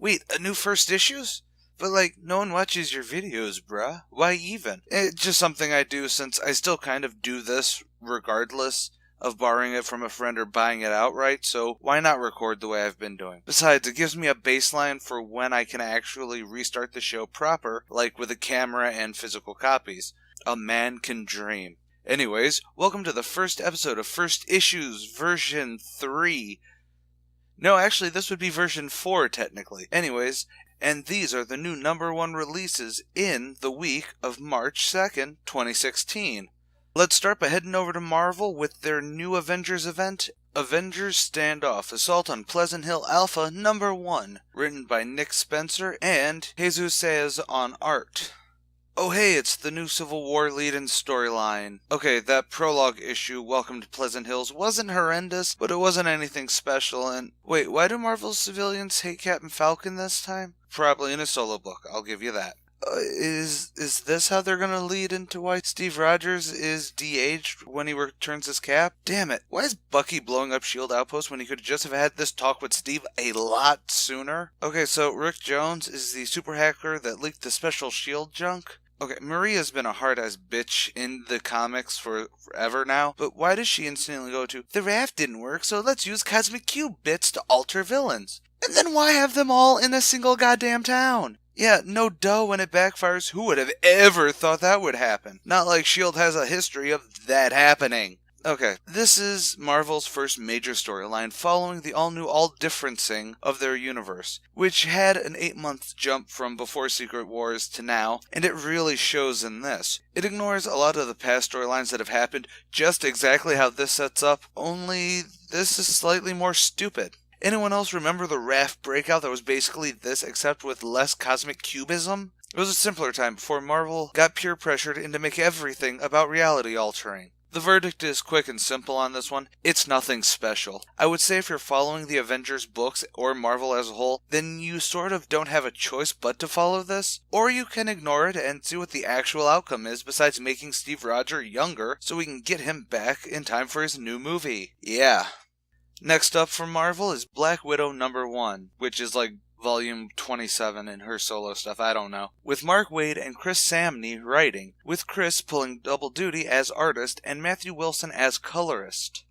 Wait, a new first issues? But no one watches your videos, bruh. Why even? It's just something I do since I still kind of do this regardless of borrowing it from a friend or buying it outright, so why not record the way I've been doing? Besides, it gives me a baseline for when I can actually restart the show proper, like with a camera and physical copies. A man can dream. Anyways, welcome to the first episode of First Issues version 3. No, actually, this would be version 4, technically. Anyways, and these are the new #1 releases in the week of March 2nd, 2016. Let's start by heading over to Marvel with their new Avengers event, Avengers Standoff, Assault on Pleasant Hill Alpha #1, written by Nick Spencer and Jesus Saez on art. Oh hey, it's the new Civil War lead and storyline. Okay, that prologue issue, Welcome to Pleasant Hills, wasn't horrendous, but it wasn't anything special, and wait, why do Marvel's civilians hate Captain Falcon this time? Probably in a solo book, I'll give you that. Is this how they're gonna lead into why Steve Rogers is de-aged when he returns his cap? Damn it, why is Bucky blowing up S.H.I.E.L.D. outposts when he could just have had this talk with Steve a lot sooner? Okay, so Rick Jones is the super hacker that leaked the special S.H.I.E.L.D. junk. Okay, Maria's been a hard-ass bitch in the comics for forever now, but why does she instantly go to, the raft didn't work, so let's use Cosmic Cube bits to alter villains? And then why have them all in a single goddamn town? Yeah, no duh when it backfires. Who would have ever thought that would happen? Not like S.H.I.E.L.D. has a history of that happening. Okay, this is Marvel's first major storyline following the all-new, all-differencing of their universe, which had an 8-month jump from before Secret Wars to now, and it really shows in this. It ignores a lot of the past storylines that have happened just exactly how this sets up, only this is slightly more stupid. Anyone else remember the raft breakout that was basically this except with less cosmic cubism? It was a simpler time before Marvel got peer pressured into make everything about reality altering. The verdict is quick and simple on this one. It's nothing special. I would say if you're following the Avengers books or Marvel as a whole, then you sort of don't have a choice but to follow this. Or you can ignore it and see what the actual outcome is besides making Steve Rogers younger so we can get him back in time for his new movie. Yeah. Next up from Marvel is Black Widow #1, which is like volume 27 in her solo stuff, I don't know. With Mark Waid and Chris Samney writing, with Chris pulling double duty as artist and Matthew Wilson as colorist.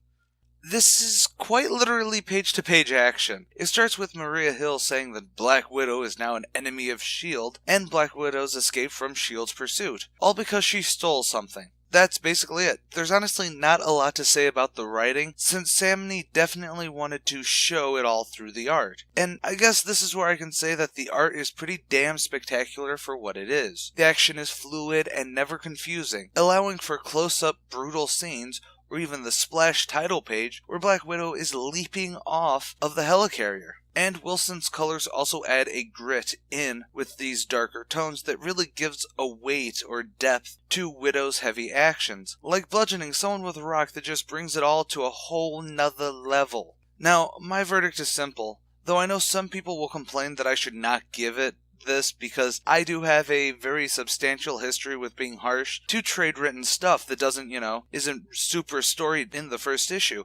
This is quite literally page-to-page action. It starts with Maria Hill saying that Black Widow is now an enemy of S.H.I.E.L.D. and Black Widow's escape from S.H.I.E.L.D.'s pursuit, all because she stole something. That's basically it. There's honestly not a lot to say about the writing, since Samney definitely wanted to show it all through the art. And I guess this is where I can say that the art is pretty damn spectacular for what it is. The action is fluid and never confusing, allowing for close-up brutal scenes, or even the splash title page where Black Widow is leaping off of the helicarrier. And Wilson's colors also add a grit in with these darker tones that really gives a weight or depth to Widow's heavy actions, like bludgeoning someone with a rock that just brings it all to a whole nother level. Now, my verdict is simple, though I know some people will complain that I should not give it this because I do have a very substantial history with being harsh to trade-written stuff that isn't super storied in the first issue.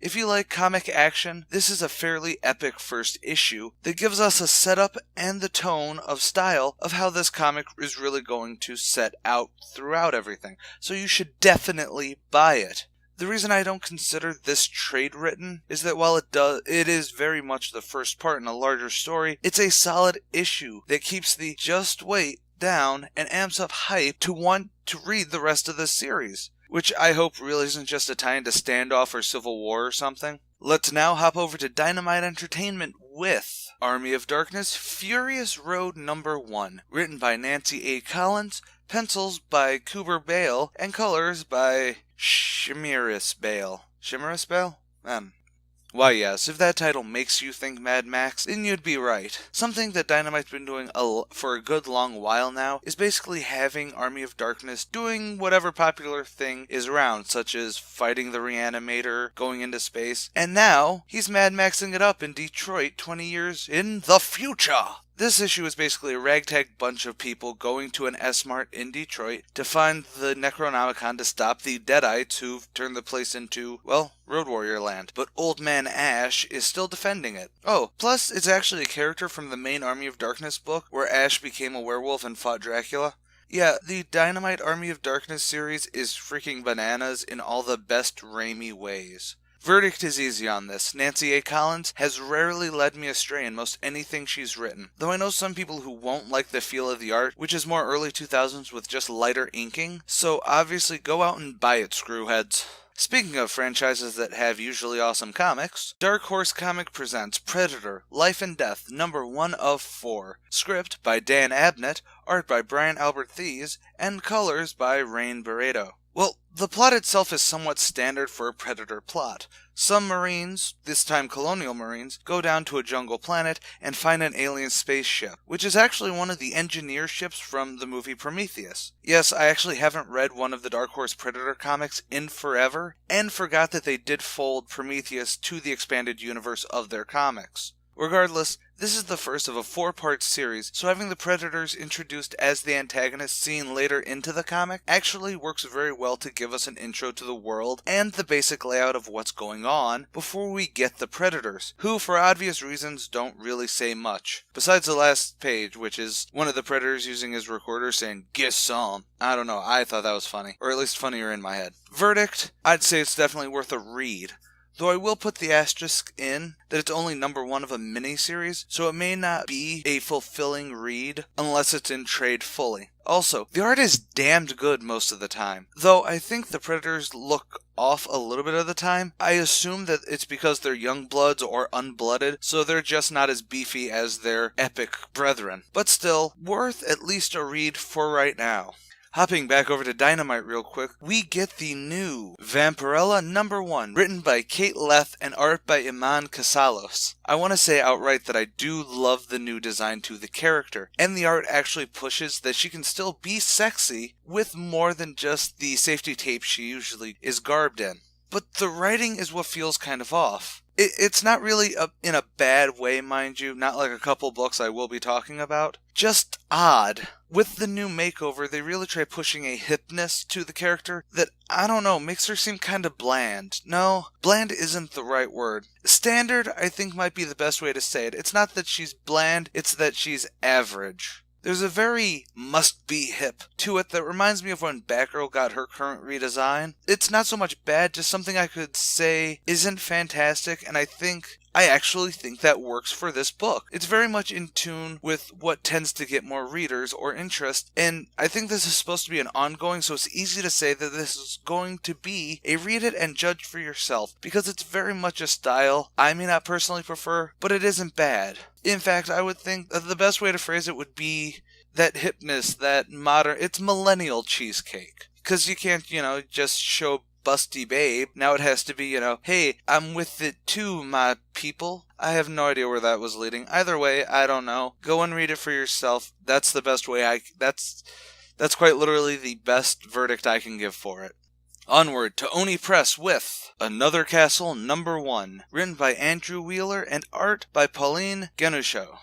If you like comic action, this is a fairly epic first issue that gives us a setup and the tone of style of how this comic is really going to set out throughout everything, so you should definitely buy it. The reason I don't consider this trade written is that while it is very much the first part in a larger story, it's a solid issue that keeps the just wait down and amps up hype to want to read the rest of this series, which I hope really isn't just a tie into Standoff or Civil War or something. Let's now hop over to Dynamite Entertainment with Army of Darkness Furious Road #1, written by Nancy A. Collins, pencils by Cooper Bale, and colors by Shimiris Bale. Shimiris Bale? Why yes, if that title makes you think Mad Max, then you'd be right. Something that Dynamite's been doing for a good long while now is basically having Army of Darkness doing whatever popular thing is around, such as fighting the Reanimator, going into space, and now he's Mad Maxing it up in Detroit 20 years in the future. This issue is basically a ragtag bunch of people going to an S-Mart in Detroit to find the Necronomicon to stop the Deadites who've turned the place into, well, Road Warrior land. But Old Man Ash is still defending it. Oh, plus it's actually a character from the main Army of Darkness book where Ash became a werewolf and fought Dracula. Yeah, the Dynamite Army of Darkness series is freaking bananas in all the best Raimi ways. Verdict is easy on this. Nancy A. Collins has rarely led me astray in most anything she's written, though I know some people who won't like the feel of the art, which is more early 2000s with just lighter inking, so obviously go out and buy it, screwheads. Speaking of franchises that have usually awesome comics, Dark Horse Comic presents Predator, Life and Death, number 1 of 4. Script by Dan Abnett, art by Brian Albert Thies, and colors by Rain Barreto. Well, the plot itself is somewhat standard for a Predator plot. Some Marines, this time colonial Marines, go down to a jungle planet and find an alien spaceship, which is actually one of the engineer ships from the movie Prometheus. Yes, I actually haven't read one of the Dark Horse Predator comics in forever, and forgot that they did fold Prometheus to the expanded universe of their comics. Regardless, this is the first of a 4-part series, so having the Predators introduced as the antagonists seen later into the comic actually works very well to give us an intro to the world and the basic layout of what's going on before we get the Predators, who for obvious reasons don't really say much. Besides the last page, which is one of the Predators using his recorder saying, "Get some." I don't know, I thought that was funny, or at least funnier in my head. Verdict, I'd say it's definitely worth a read. Though I will put the asterisk in that it's only number 1 of a mini-series, so it may not be a fulfilling read unless it's in trade fully. Also, the art is damned good most of the time. Though I think the Predators look off a little bit of the time, I assume that it's because they're young bloods or unblooded, so they're just not as beefy as their epic brethren. But still, worth at least a read for right now. Hopping back over to Dynamite real quick, we get the new Vampirella number 1, written by Kate Leth and art by Iman Casalos. I want to say outright that I do love the new design to the character, and the art actually pushes that she can still be sexy with more than just the safety tape she usually is garbed in. But the writing is what feels kind of off. It's not really in a bad way, mind you, not like a couple books I will be talking about. Just odd. With the new makeover, they really try pushing a hipness to the character that, I don't know, makes her seem kind of bland. No, bland isn't the right word. Standard, I think, might be the best way to say it. It's not that she's bland, it's that she's average. There's a very must-be hip to it that reminds me of when Batgirl got her current redesign. It's not so much bad, just something I could say isn't fantastic, and I actually think that works for this book. It's very much in tune with what tends to get more readers or interest, and I think this is supposed to be an ongoing, so it's easy to say that this is going to be a read it and judge for yourself, because it's very much a style I may not personally prefer, but it isn't bad. In fact, I would think that the best way to phrase it would be that hipness, that modern, it's millennial cheesecake. Because you can't, just show busty babe. Now it has to be, hey, I'm with it too, my people. I have no idea where that was leading. Either way, I don't know. Go and read it for yourself. That's the best way that's quite literally the best verdict I can give for it. Onward to Oni Press with Another Castle number 1, written by Andrew Wheeler and art by Pauline Ganucheau.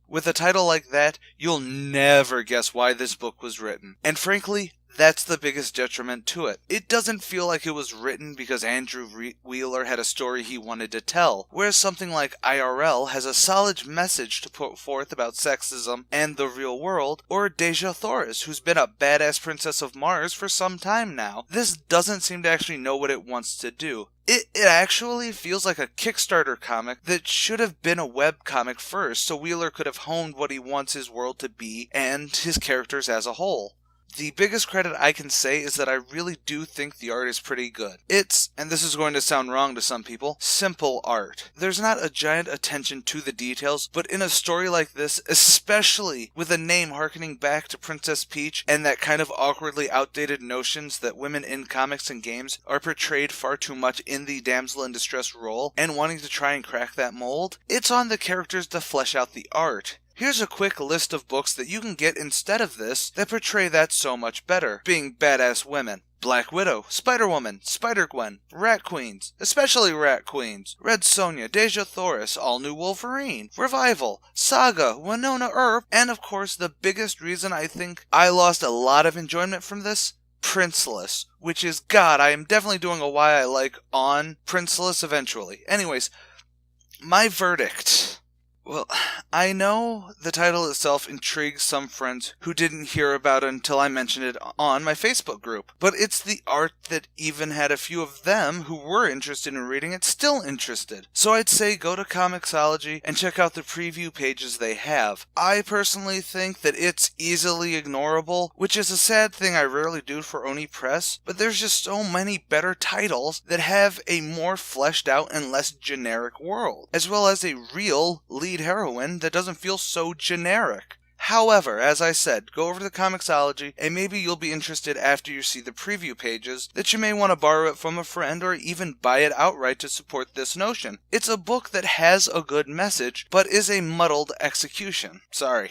With a title like that, you'll never guess why this book was written. And frankly, that's the biggest detriment to it. It doesn't feel like it was written because Andrew Wheeler had a story he wanted to tell, whereas something like IRL has a solid message to put forth about sexism and the real world, or Deja Thoris, who's been a badass princess of Mars for some time now. This doesn't seem to actually know what it wants to do. It actually feels like a Kickstarter comic that should have been a web comic first, so Wheeler could have honed what he wants his world to be and his characters as a whole. The biggest credit I can say is that I really do think the art is pretty good. It's, and this is going to sound wrong to some people, simple art. There's not a giant attention to the details, but in a story like this, especially with a name harkening back to Princess Peach and that kind of awkwardly outdated notions that women in comics and games are portrayed far too much in the damsel in distress role and wanting to try and crack that mold, it's on the characters to flesh out the art. Here's a quick list of books that you can get instead of this that portray that so much better, being badass women. Black Widow, Spider-Woman, Spider-Gwen, Rat Queens, especially Rat Queens, Red Sonja, Deja Thoris, All-New Wolverine, Revival, Saga, Winona Earp, and of course the biggest reason I think I lost a lot of enjoyment from this, Princeless, which is, God, I am definitely doing a Why I Like on Princeless eventually. Anyways, my verdict. Well, I know the title itself intrigues some friends who didn't hear about it until I mentioned it on my Facebook group, but it's the art that even had a few of them who were interested in reading it still interested. So I'd say go to Comixology and check out the preview pages they have. I personally think that it's easily ignorable, which is a sad thing I rarely do for Oni Press, but there's just so many better titles that have a more fleshed out and less generic world, as well as a real lead heroine that doesn't feel so generic. However, as I said, go over to the Comixology and maybe you'll be interested after you see the preview pages that you may want to borrow it from a friend or even buy it outright to support this notion. It's a book that has a good message, but is a muddled execution. Sorry.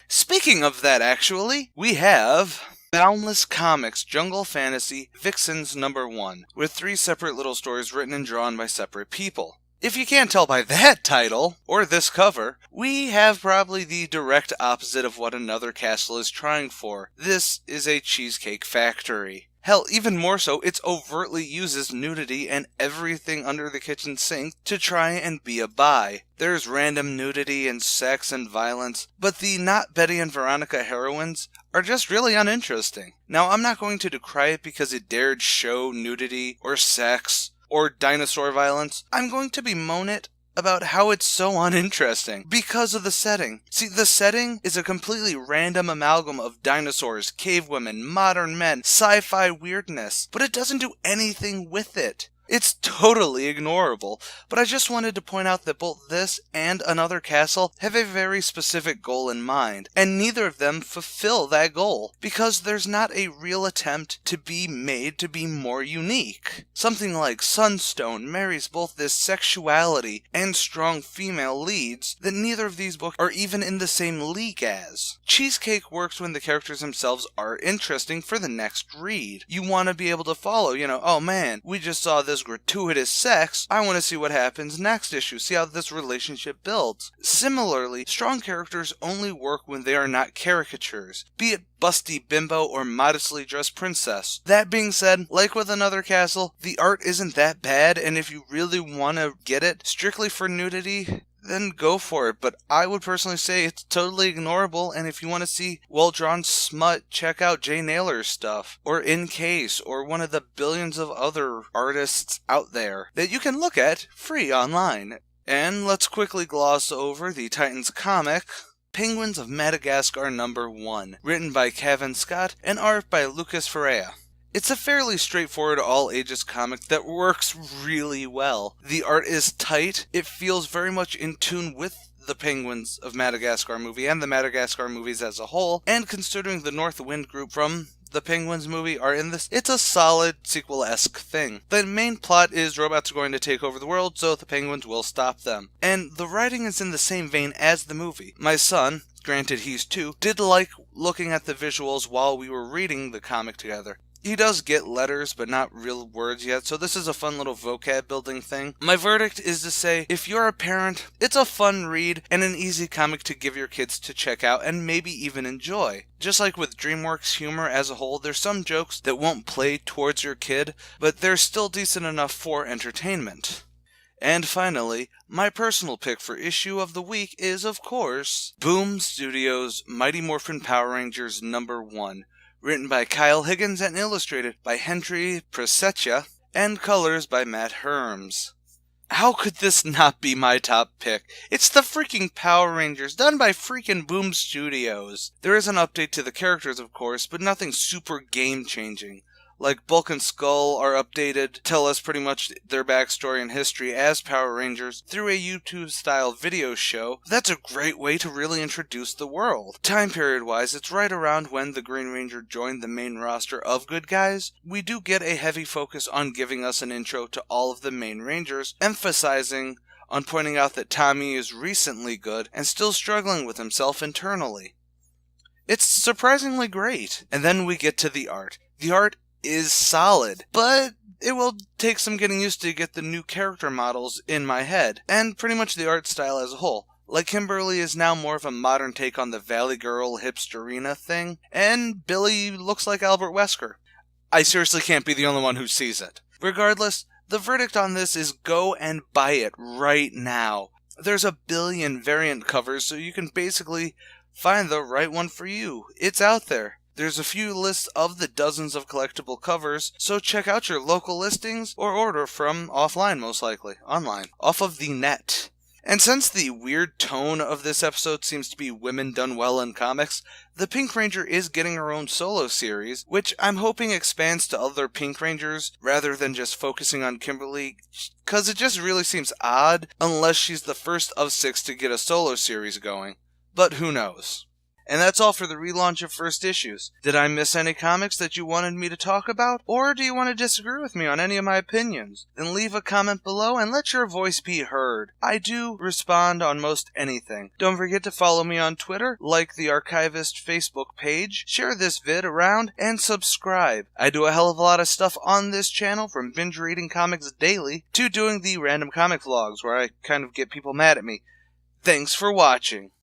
Speaking of that, actually, we have Boundless Comics Jungle Fantasy Vixens #1, with 3 separate little stories written and drawn by separate people. If you can't tell by that title, or this cover, we have probably the direct opposite of what Another Castle is trying for. This is a cheesecake factory. Hell, even more so, it overtly uses nudity and everything under the kitchen sink to try and be a buy. There's random nudity and sex and violence, but the not Betty and Veronica heroines are just really uninteresting. Now, I'm not going to decry it because it dared show nudity or sex or dinosaur violence. I'm going to bemoan it about how it's so uninteresting because of the setting. See, the setting is a completely random amalgam of dinosaurs, cave women, modern men, sci-fi weirdness, but it doesn't do anything with it. It's totally ignorable, but I just wanted to point out that both this and Another Castle have a very specific goal in mind, and neither of them fulfill that goal, because there's not a real attempt to be made to be more unique. Something like Sunstone marries both this sexuality and strong female leads that neither of these books are even in the same league as. Cheesecake works when the characters themselves are interesting for the next read. You want to be able to follow, oh man, we just saw this gratuitous sex, I want to see what happens next issue, see how this relationship builds. Similarly, strong characters only work when they are not caricatures, be it busty bimbo or modestly dressed princess. That being said, like with Another Castle, the art isn't that bad, and if you really want to get it strictly for nudity, then go for it, but I would personally say it's totally ignorable, and if you want to see well-drawn smut, check out Jay Naylor's stuff, or In Case, or one of the billions of other artists out there that you can look at free online. And let's quickly gloss over the Titans comic, Penguins of Madagascar #1, written by Kevin Scott and art by Lucas Ferreira. It's a fairly straightforward all-ages comic that works really well. The art is tight, it feels very much in tune with the Penguins of Madagascar movie and the Madagascar movies as a whole, and considering the North Wind group from the Penguins movie are in this, it's a solid sequel-esque thing. The main plot is robots are going to take over the world, so the Penguins will stop them. And the writing is in the same vein as the movie. My son, granted he's 2, did like looking at the visuals while we were reading the comic together. He does get letters, but not real words yet, so this is a fun little vocab building thing. My verdict is to say, if you're a parent, it's a fun read and an easy comic to give your kids to check out and maybe even enjoy. Just like with DreamWorks humor as a whole, there's some jokes that won't play towards your kid, but they're still decent enough for entertainment. And finally, my personal pick for issue of the week is, of course, Boom Studios' Mighty Morphin Power Rangers #1. Written by Kyle Higgins and illustrated by Henry Preseccia, and colors by Matt Herms. How could this not be my top pick? It's the freaking Power Rangers, done by freaking Boom Studios. There is an update to the characters, of course, but nothing super game-changing. Like Bulk and Skull are updated, tell us pretty much their backstory and history as Power Rangers through a YouTube-style video show. That's a great way to really introduce the world. Time period-wise, it's right around when the Green Ranger joined the main roster of good guys. We do get a heavy focus on giving us an intro to all of the main Rangers, emphasizing on pointing out that Tommy is recently good and still struggling with himself internally. It's surprisingly great. And then we get to the art. The art is solid, but it will take some getting used to get the new character models in my head, and pretty much the art style as a whole. Like, Kimberly is now more of a modern take on the Valley Girl hipsterina thing, and Billy looks like Albert Wesker. I seriously can't be the only one who sees it. Regardless, the verdict on this is go and buy it right now. There's a billion variant covers, so you can basically find the right one for you. It's out there. There's a few lists of the dozens of collectible covers, so check out your local listings or order from offline, most likely. Online. Off of the net. And since the weird tone of this episode seems to be women done well in comics, the Pink Ranger is getting her own solo series, which I'm hoping expands to other Pink Rangers rather than just focusing on Kimberly, because it just really seems odd unless she's the first of 6 to get a solo series going. But who knows? And that's all for the relaunch of First Issues. Did I miss any comics that you wanted me to talk about? Or do you want to disagree with me on any of my opinions? Then leave a comment below and let your voice be heard. I do respond on most anything. Don't forget to follow me on Twitter, like the Archivist Facebook page, share this vid around, and subscribe. I do a hell of a lot of stuff on this channel, from binge reading comics daily to doing the random comic vlogs where I kind of get people mad at me. Thanks for watching.